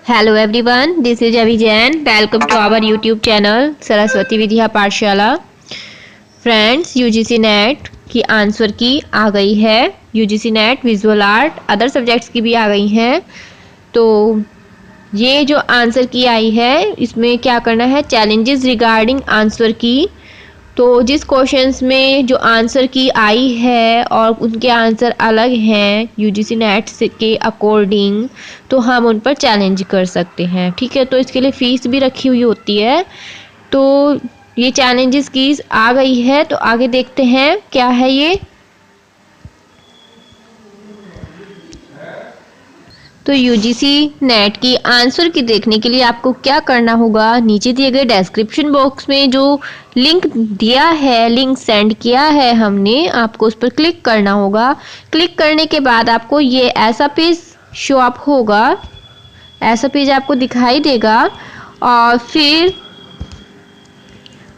Hello everyone, this is Avi Jain. Welcome to our YouTube channel Saraswati Vidya पाठशाला। Friends, UGC net की answer की आ गई है। UGC net visual art other subjects की भी आ गई हैं। तो ये जो आंसर की आई है इसमें क्या करना है, चैलेंजेस रिगार्डिंग आंसर की। तो जिस क्वेश्चंस में जो आंसर की आई है और उनके आंसर अलग हैं यूजीसी नेट के अकॉर्डिंग, तो हम उन पर चैलेंज कर सकते हैं। ठीक है, तो इसके लिए फ़ीस भी रखी हुई होती है। तो ये चैलेंजेस की आ गई है, तो आगे देखते हैं क्या है ये। तो यूजीसी नेट की आंसर की देखने के लिए आपको क्या करना होगा, नीचे दिए गए डिस्क्रिप्शन बॉक्स में जो लिंक दिया है, लिंक सेंड किया है हमने, आपको उस पर क्लिक करना होगा। क्लिक करने के बाद आपको ये ऐसा पेज शो अप होगा, ऐसा पेज आपको दिखाई देगा और फिर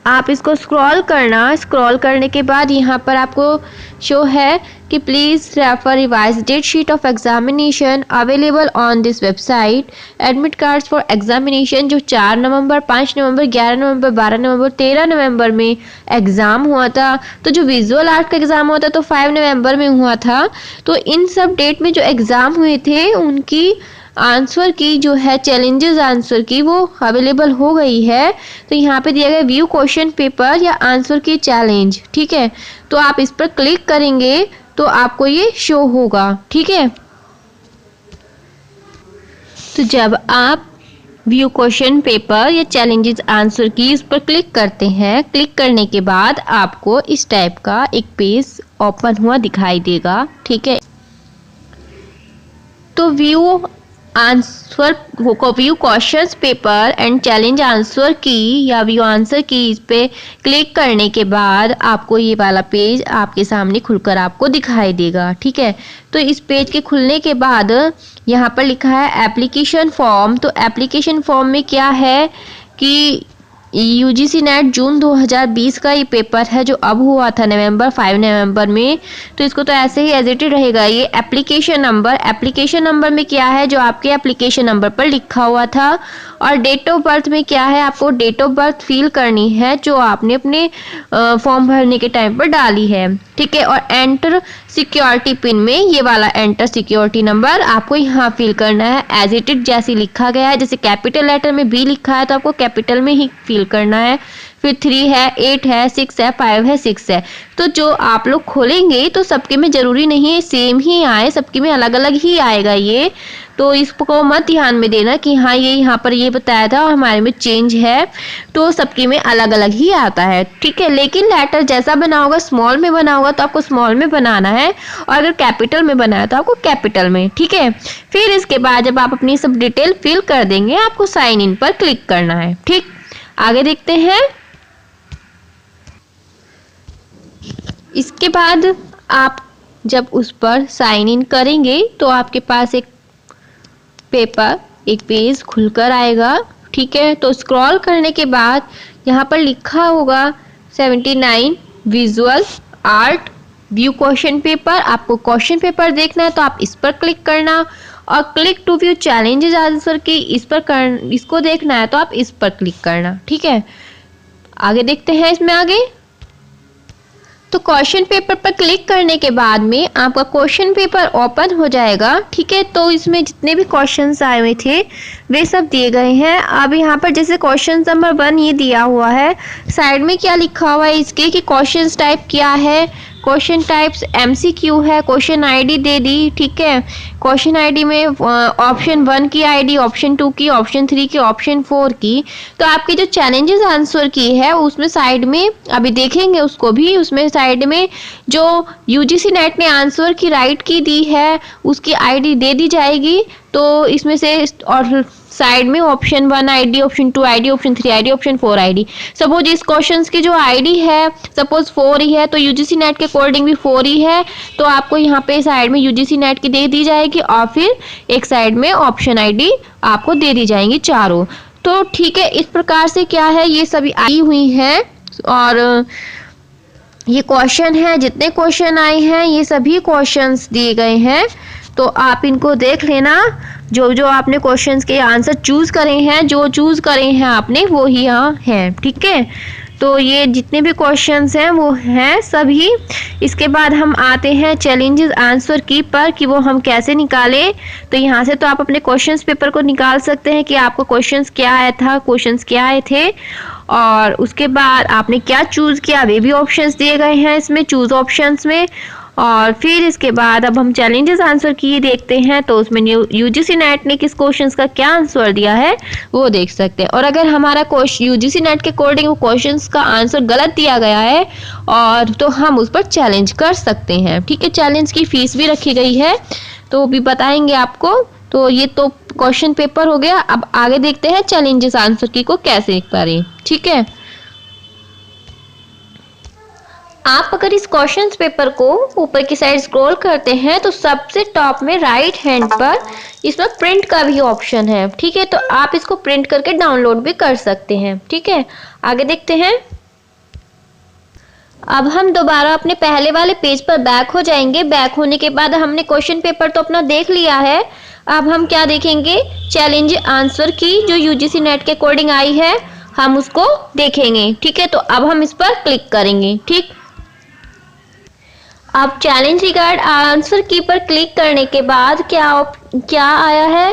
आप इसको स्क्रॉल करना। स्क्रॉल करने के बाद यहाँ पर आपको शो है कि please refer revise date sheet of examination available on this website. Admit cards for examination जो 4 नवंबर, 5 नवंबर, 11 नवंबर, 12 नवंबर, 13 नवंबर में एग्ज़ाम हुआ था। तो जो विजुअल आर्ट का एग्ज़ाम हुआ था तो 5 नवंबर में हुआ था। तो इन सब डेट में जो एग्ज़ाम हुए थे उनकी आंसर की जो है चैलेंजेस आंसर की वो अवेलेबल हो गई है। तो यहाँ पे दिया गया व्यू क्वेश्चन पेपर या आंसर की चैलेंज। ठीक है, तो आप इस पर क्लिक करेंगे तो आपको ये शो होगा। ठीक है, तो जब आप व्यू क्वेश्चन पेपर या चैलेंजेस आंसर की इस पर क्लिक करते हैं, क्लिक करने के बाद आपको इस टाइप का एक पेज ओपन हुआ दिखाई देगा। ठीक है, तो view answer view questions paper and challenge answer की या व्यू आंसर की इस पे क्लिक करने के बाद आपको ये वाला पेज आपके सामने खुलकर आपको दिखाई देगा। ठीक है, तो इस पेज के खुलने के बाद यहाँ पर लिखा है एप्लीकेशन फॉर्म। तो एप्लीकेशन फॉर्म में क्या है कि यूजीसी नेट जून 2020 का ये पेपर है जो अब हुआ था 5 नवंबर में। तो इसको तो ऐसे ही एज इट इज रहेगा। ये एप्लीकेशन नंबर में क्या है, जो आपके एप्लीकेशन नंबर पर लिखा हुआ था। और डेट ऑफ बर्थ में क्या है, आपको डेट ऑफ बर्थ फिल करनी है जो आपने अपने फॉर्म भरने के टाइम पर डाली है। ठीक है, और एंटर सिक्योरिटी पिन में ये वाला एंटर सिक्योरिटी नंबर आपको यहाँ फिल करना है एज इट इज जैसे लिखा गया है। जैसे कैपिटल लेटर में बी लिखा है तो आपको कैपिटल में ही फिल करना है। फिर 3 है, 8 है, 6 है, 5 है, 6 है। तो जो आप लोग खोलेंगे तो सबके में जरूरी नहीं है सेम ही आए, सबके में अलग अलग ही आएगा ये। तो इसको मत ध्यान में देना कि हाँ ये यहाँ पर ये बताया था और हमारे में चेंज है, तो सबके में अलग अलग ही आता है। ठीक है, लेकिन लेटर जैसा बना होगा, स्मॉल में बना होगा तो आपको स्मॉल में बनाना है, और अगर कैपिटल में बनाया तो आपको कैपिटल में। ठीक है, फिर इसके बाद जब आप अपनी सब डिटेल फिल कर देंगे आपको साइन इन पर क्लिक करना है। ठीक, आगे देखते हैं। इसके बाद आप जब उस पर साइन इन करेंगे तो आपके पास एक पेज खुलकर आएगा। ठीक है, तो स्क्रॉल करने के बाद यहाँ पर लिखा होगा 79 visual art view question paper. आपको क्वेश्चन पेपर देखना है तो आप इस पर क्लिक करना, और click to view challenges answer key इसको देखना है तो आप इस पर क्लिक करना। ठीक है, आगे देखते हैं इसमें आगे। तो क्वेश्चन पेपर पर क्लिक करने के बाद में आपका क्वेश्चन पेपर ओपन हो जाएगा। ठीक है, तो इसमें जितने भी क्वेश्चंस आए हुए थे वे सब दिए गए हैं। अब यहाँ पर जैसे क्वेश्चन नंबर 1 ये दिया हुआ है, साइड में क्या लिखा हुआ है इसके कि क्वेश्चन टाइप क्या है। क्वेश्चन टाइप्स एमसीक्यू है, क्वेश्चन आईडी दे दी। ठीक है, क्वेश्चन आईडी में ऑप्शन 1 की आईडी, ऑप्शन 2 की, ऑप्शन 3 की, ऑप्शन 4 की। तो आपके जो चैलेंजेस आंसर की है उसमें साइड में अभी देखेंगे उसको भी, उसमें साइड में जो यूजीसी नेट ने आंसर की राइट की दी है उसकी आईडी दे दी जाएगी। तो इसमें से और साइड में option 1 ID, option 2 ID, option 3 ID, option 4 ID. Suppose इस क्वेश्चन की जो आईडी है सपोज 4 ही है तो यूजीसी नेट के अकॉर्डिंग भी 4 ही है, तो आपको यहाँ पे साइड में यूजीसी नेट की दे दी जाएगी और फिर एक साइड में ऑप्शन आईडी आपको दे दी जाएंगी चारों। तो ठीक है, इस प्रकार से क्या है ये सभी आई हुई हैं और ये क्वेश्चन है, जितने क्वेश्चन आए हैं ये सभी क्वेश्चंस दिए गए हैं। तो आप इनको देख लेना। जो जो आपने क्वेश्चंस के आंसर चूज करे हैं, जो चूज करे हैं आपने वो ही यहाँ है। ठीक है, तो ये जितने भी क्वेश्चंस हैं वो हैं सभी। इसके बाद हम आते हैं चैलेंजेस आंसर की पर कि वो हम कैसे निकालें। तो यहाँ से तो आप अपने क्वेश्चंस पेपर को निकाल सकते हैं कि आपको क्वेश्चंस क्या आया था, क्वेश्चंस क्या आए थे, और उसके बाद आपने क्या चूज किया वे भी ऑप्शंस दिए गए हैं इसमें चूज ऑप्शंस में। और फिर इसके बाद अब हम चैलेंजेस आंसर की देखते हैं, तो उसमें यूजीसी नेट ने किस क्वेश्चंस का क्या आंसर दिया है वो देख सकते हैं। और अगर हमारा यूजीसी नेट के अकॉर्डिंग वो क्वेश्चंस का आंसर गलत दिया गया है और तो हम उस पर चैलेंज कर सकते हैं। ठीक है, चैलेंज की फीस भी रखी गई है तो भी बताएंगे आपको। तो ये तो क्वेश्चन पेपर हो गया। अब आगे देखते हैं चैलेंजेस आंसर की को कैसे करें। ठीक है, आप अगर इस क्वेश्चंस पेपर को ऊपर की साइड स्क्रॉल करते हैं तो सबसे टॉप में राइट हैंड पर इसमें प्रिंट का भी ऑप्शन है। ठीक है, तो आप इसको प्रिंट करके डाउनलोड भी कर सकते हैं। ठीक है, आगे देखते हैं। अब हम दोबारा अपने पहले वाले पेज पर बैक हो जाएंगे। बैक होने के बाद हमने क्वेश्चन पेपर तो अपना देख लिया है। अब हम क्या देखेंगे, चैलेंज आंसर की जो यूजीसी नेट के अकॉर्डिंग आई है हम उसको देखेंगे। ठीक है, तो अब हम इस पर क्लिक करेंगे। ठीक, अब चैलेंज रिगार्ड आंसर की पर क्लिक करने के बाद क्या आया है,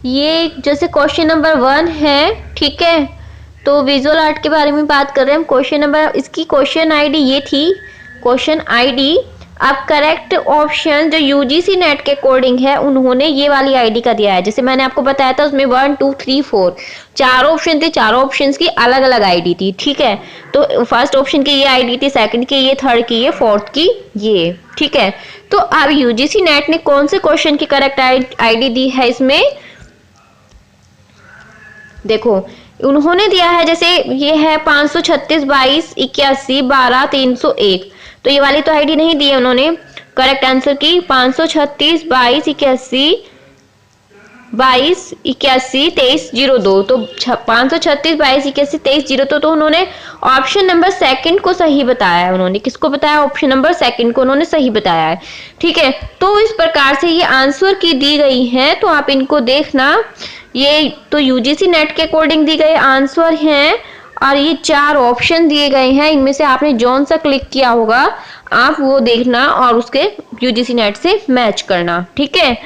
ये जैसे क्वेश्चन नंबर 1 है। ठीक है, तो विजुअल आर्ट के बारे में बात कर रहे हैं हम। क्वेश्चन नंबर, इसकी क्वेश्चन आईडी ये थी, क्वेश्चन आईडी। अब करेक्ट ऑप्शन जो यूजीसी नेट के अकॉर्डिंग है उन्होंने ये वाली आईडी का दिया है। जैसे मैंने आपको बताया था उसमें 1 2 3 4 चार ऑप्शन थे, चारों ऑप्शन की अलग अलग आईडी थी। ठीक है, तो फर्स्ट ऑप्शन की ये आईडी थी, सेकंड की ये, थर्ड की ये, फोर्थ की ये। ठीक है, तो अब यूजीसी नेट ने कौन से क्वेश्चन की करेक्ट आईडी दी है इसमें देखो, उन्होंने दिया है जैसे ये है 536 22 81 12 301। तो ये वाली तो आईडी नहीं दी है उन्होंने करेक्ट आंसर की। 536 22 81 22 81 23 02। तो 536 22 81 23 02 तो उन्होंने ऑप्शन नंबर सेकंड को सही बताया है। उन्होंने किसको बताया, ऑप्शन नंबर सेकंड को उन्होंने सही बताया है। ठीक है, तो इस प्रकार से ये आंसर की दी गई है, तो आप इनको देखना। ये तो यूजीसी नेट के अकॉर्डिंग दी गए आंसर हैं और ये चार ऑप्शन दिए गए हैं। इनमें से आपने जौन सा क्लिक किया होगा आप वो देखना और उसके यूजीसी नेट से मैच करना। ठीक है,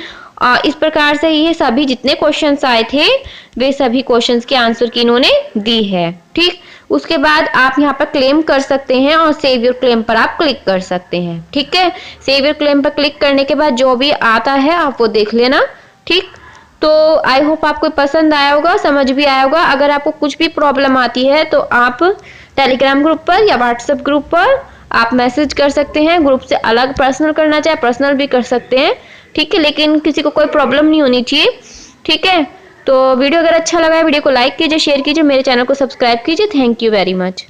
इस प्रकार से ये सभी जितने क्वेश्चंस आए थे वे सभी क्वेश्चंस के आंसर की इन्होंने दी है। ठीक, उसके बाद आप यहाँ पर क्लेम कर सकते हैं और सेव योर क्लेम पर आप क्लिक कर सकते हैं। ठीक है, सेव योर क्लेम पर क्लिक करने के बाद जो भी आता है आप वो देख लेना। ठीक, तो आई होप आपको पसंद आया होगा, समझ भी आया होगा। अगर आपको कुछ भी प्रॉब्लम आती है तो आप टेलीग्राम ग्रुप पर या व्हाट्सएप ग्रुप पर आप मैसेज कर सकते हैं। ग्रुप से अलग पर्सनल करना चाहे पर्सनल भी कर सकते हैं। ठीक है, लेकिन किसी को कोई प्रॉब्लम नहीं होनी चाहिए। ठीक है, तो वीडियो अगर अच्छा लगा है वीडियो को लाइक कीजिए, शेयर कीजिए, मेरे चैनल को सब्सक्राइब कीजिए। Thank you very much.